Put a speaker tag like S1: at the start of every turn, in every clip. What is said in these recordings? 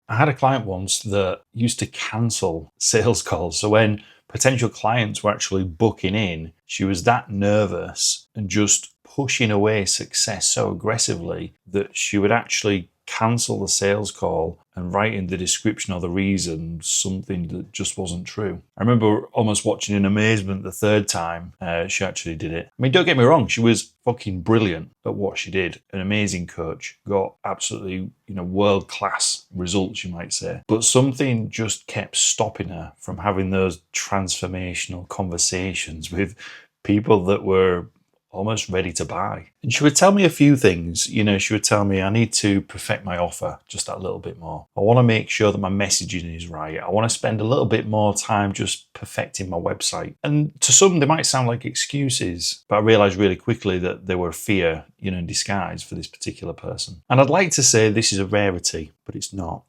S1: I had a client once that used to cancel sales calls. So when potential clients were actually booking in, she was that nervous and just pushing away success so aggressively that she would actually cancel the sales call and write in the description or the reason something that just wasn't true. I remember almost watching in amazement the third time she actually did it. I mean, don't get me wrong, she was fucking brilliant at what she did. An amazing coach, got absolutely, world-class results, you might say. But something just kept stopping her from having those transformational conversations with people that were almost ready to buy. And she would tell me a few things. She would tell me, I need to perfect my offer just that little bit more. I want to make sure that my messaging is right. I want to spend a little bit more time just perfecting my website. And to some, they might sound like excuses, but I realized really quickly that they were fear, in disguise for this particular person. And I'd like to say this is a rarity, but it's not.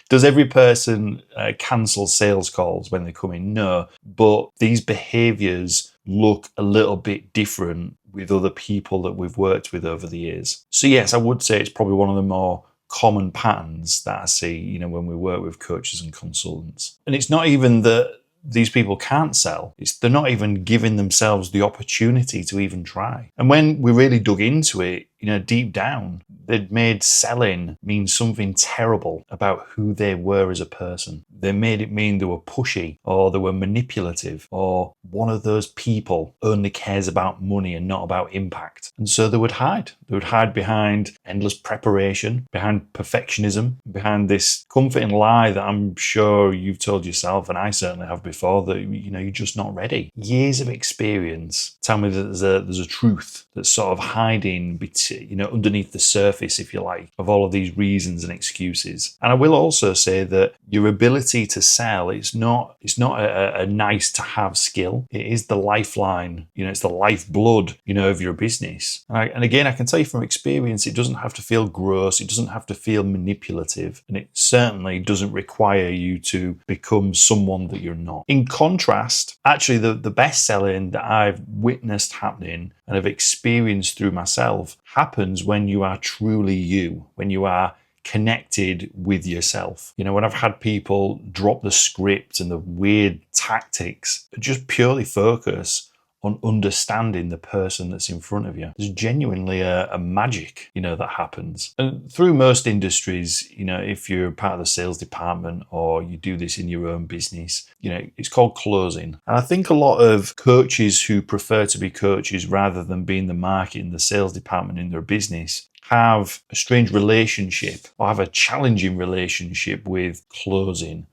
S1: Does every person cancel sales calls when they come in? No, but these behaviors look a little bit different with other people that we've worked with over the years. So yes, I would say it's probably one of the more common patterns that I see, when we work with coaches and consultants. And it's not even that these people can't sell. They're not even giving themselves the opportunity to even try. And when we really dug into it, deep down, they'd made selling mean something terrible about who they were as a person. They made it mean they were pushy, or they were manipulative, or one of those people only cares about money and not about impact. And so they would hide. They would hide behind endless preparation, behind perfectionism, behind this comforting lie that I'm sure you've told yourself, and I certainly have before, that you're just not ready. Years of experience tell me that there's a truth that's sort of hiding underneath the surface, if you like, of all of these reasons and excuses. And I will also say that your ability to sell is not a nice to have skill. It is the lifeline. It's the lifeblood, of your business. And again, I can tell you from experience, it doesn't have to feel gross. It doesn't have to feel manipulative. And it certainly doesn't require you to become someone that you're not. In contrast, actually, the best selling that I've witnessed happening and have experienced through myself happens when you are truly you, when you are connected with yourself. When I've had people drop the script and the weird tactics, just purely focus on understanding the person that's in front of you. There's genuinely a magic, that happens. And through most industries, if you're part of the sales department or you do this in your own business, it's called closing. And I think a lot of coaches who prefer to be coaches rather than being the marketing, the sales department in their business have a strange relationship or have a challenging relationship with closing.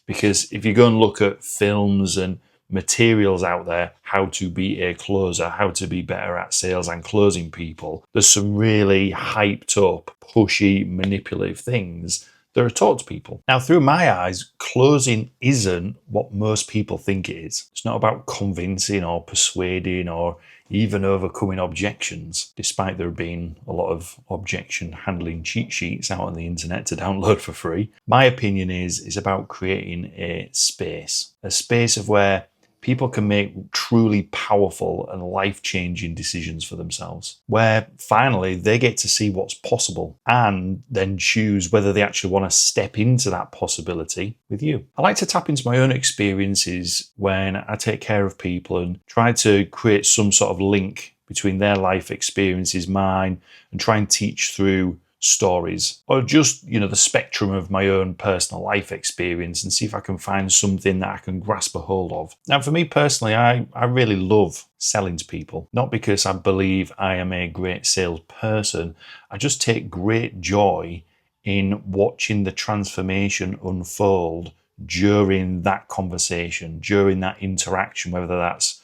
S1: Because if you go and look at films and materials out there, how to be a closer, how to be better at sales and closing people, there's some really hyped up, pushy, manipulative things that are taught to people. Now, through my eyes, closing isn't what most people think it is. It's not about convincing or persuading or even overcoming objections, despite there being a lot of objection handling cheat sheets out on the internet to download for free. My opinion is it's about creating a space of where people can make truly powerful and life-changing decisions for themselves, where finally they get to see what's possible and then choose whether they actually want to step into that possibility with you. I like to tap into my own experiences when I take care of people and try to create some sort of link between their life experiences, mine, and try and teach through stories or just, the spectrum of my own personal life experience and see if I can find something that I can grasp a hold of. Now, for me personally, I really love selling to people, not because I believe I am a great salesperson. I just take great joy in watching the transformation unfold during that conversation, during that interaction, whether that's,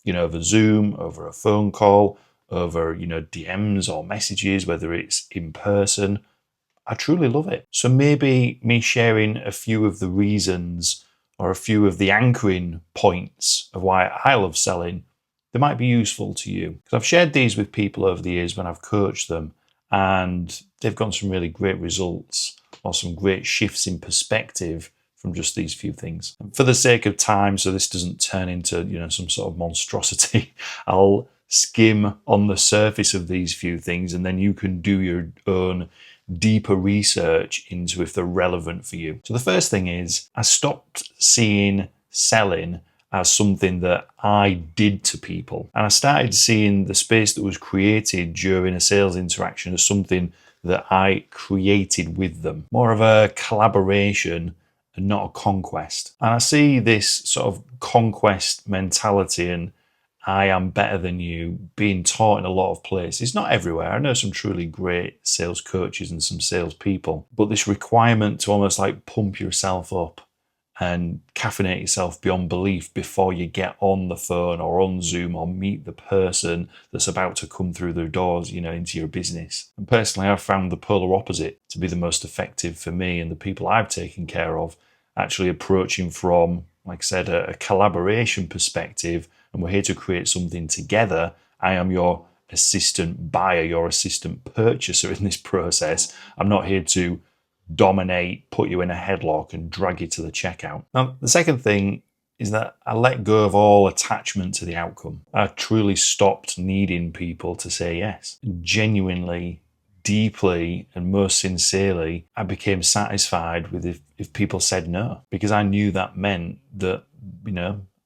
S1: over Zoom, over a phone call, over, DMs or messages, whether it's in person. I truly love it. So maybe me sharing a few of the reasons or a few of the anchoring points of why I love selling, they might be useful to you. Because I've shared these with people over the years when I've coached them, and they've gotten some really great results or some great shifts in perspective from just these few things. And for the sake of time, so this doesn't turn into, some sort of monstrosity, I'll skim on the surface of these few things, and then you can do your own deeper research into if they're relevant for you. So the first thing is I stopped seeing selling as something that I did to people. And I started seeing the space that was created during a sales interaction as something that I created with them. More of a collaboration and not a conquest. And I see this sort of conquest mentality and I am better than you being taught in a lot of places. Not everywhere. I know some truly great sales coaches and some sales people, but this requirement to almost like pump yourself up and caffeinate yourself beyond belief before you get on the phone or on Zoom or meet the person that's about to come through the doors, into your business. And personally, I've found the polar opposite to be the most effective for me and the people I've taken care of, actually approaching from, like I said, a collaboration perspective, and we're here to create something together. I am your assistant buyer, your assistant purchaser in this process. I'm not here to dominate, put you in a headlock and drag you to the checkout. Now, the second thing is that I let go of all attachment to the outcome. I truly stopped needing people to say yes. Genuinely, deeply, and most sincerely, I became satisfied with if people said no, because I knew that meant that,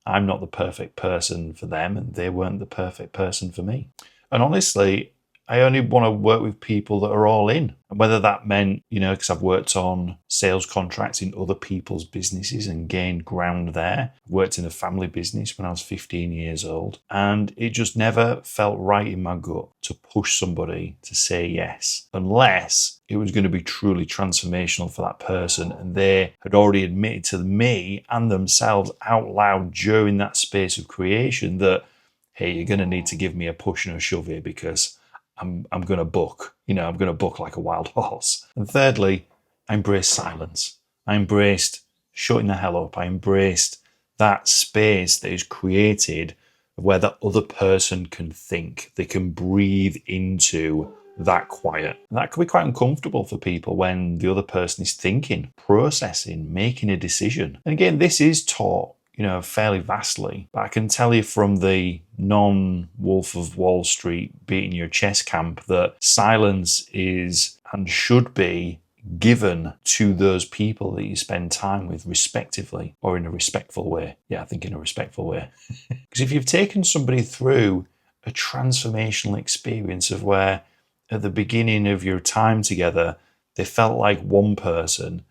S1: I'm not the perfect person for them and they weren't the perfect person for me. And honestly, I only want to work with people that are all in. And whether that meant, because I've worked on sales contracts in other people's businesses and gained ground there. I worked in a family business when I was 15 years old. And it just never felt right in my gut to push somebody to say yes, unless it was going to be truly transformational for that person. And they had already admitted to me and themselves out loud during that space of creation that, hey, you're going to need to give me a push and a shove here because I'm going to book. I'm going to book like a wild horse. And thirdly, I embraced silence. I embraced shutting the hell up. I embraced that space that is created where the other person can think. They can breathe into that quiet. And that can be quite uncomfortable for people when the other person is thinking, processing, making a decision. And again, this is taught fairly vastly. But I can tell you from the non-Wolf of Wall Street beating your chest camp that silence is and should be given to those people that you spend time with respectively or in a respectful way. Yeah, I think in a respectful way. Because if you've taken somebody through a transformational experience of where at the beginning of your time together, they felt like one person,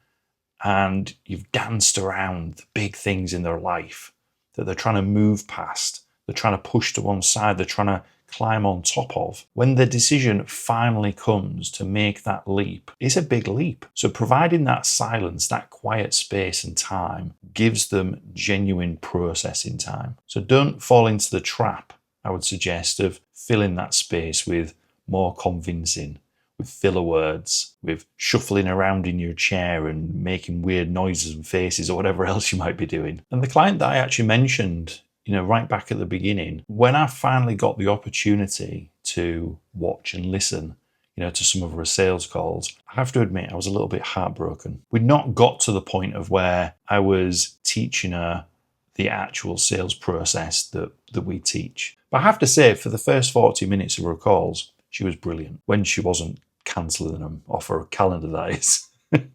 S1: and you've danced around the big things in their life that they're trying to move past, they're trying to push to one side, they're trying to climb on top of. When the decision finally comes to make that leap, it's a big leap. So providing that silence, that quiet space and time gives them genuine processing time. So don't fall into the trap, I would suggest, of filling that space with more convincing, with filler words, with shuffling around in your chair and making weird noises and faces or whatever else you might be doing. And the client that I actually mentioned, right back at the beginning, when I finally got the opportunity to watch and listen, to some of her sales calls, I have to admit I was a little bit heartbroken. We'd not got to the point of where I was teaching her the actual sales process that we teach. But I have to say, for the first 40 minutes of her calls, she was brilliant. When she wasn't cancelling them off her calendar, that is.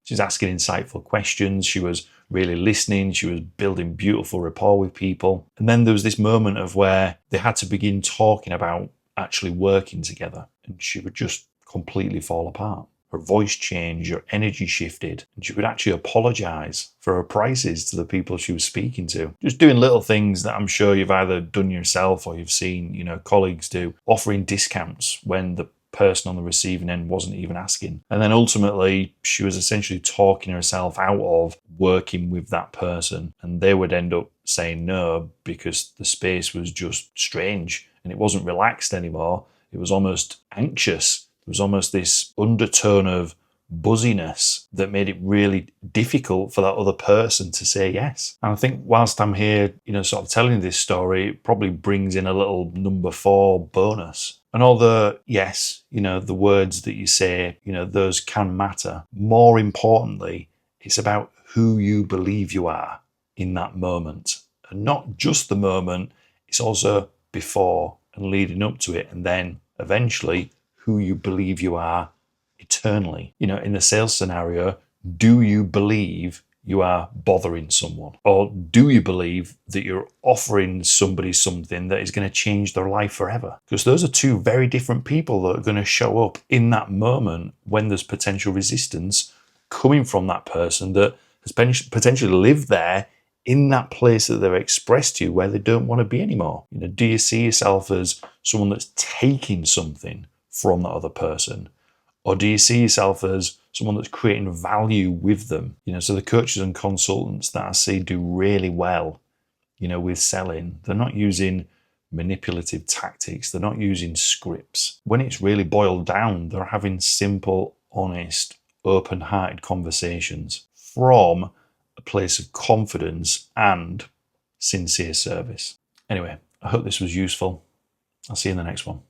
S1: She was asking insightful questions. She was really listening. She was building beautiful rapport with people. And then there was this moment of where they had to begin talking about actually working together. And she would just completely fall apart. Her voice changed, her energy shifted, and she would actually apologize for her prices to the people she was speaking to. Just doing little things that I'm sure you've either done yourself or you've seen, colleagues do, offering discounts when the person on the receiving end wasn't even asking. And then ultimately, she was essentially talking herself out of working with that person, and they would end up saying no because the space was just strange and it wasn't relaxed anymore. It was almost anxious. There was almost this undertone of buzziness that made it really difficult for that other person to say yes. And I think whilst I'm here, sort of telling this story, it probably brings in a little number 4 bonus. And although, yes, the words that you say, those can matter. More importantly, it's about who you believe you are in that moment. And not just the moment, it's also before and leading up to it. And then eventually who you believe you are eternally. You know, in the sales scenario, do you believe you are bothering someone? Or do you believe that you're offering somebody something that is going to change their life forever? Because those are two very different people that are going to show up in that moment when there's potential resistance coming from that person that has potentially lived there in that place that they've expressed to you where they don't want to be anymore. You know, do you see yourself as someone that's taking something from that other person? Or do you see yourself as someone that's creating value with them? You know, so the coaches and consultants that I see do really well, you know, with selling, they're not using manipulative tactics. They're not using scripts. When it's really boiled down, they're having simple, honest, open-hearted conversations from a place of confidence and sincere service. Anyway, I hope this was useful. I'll see you in the next one.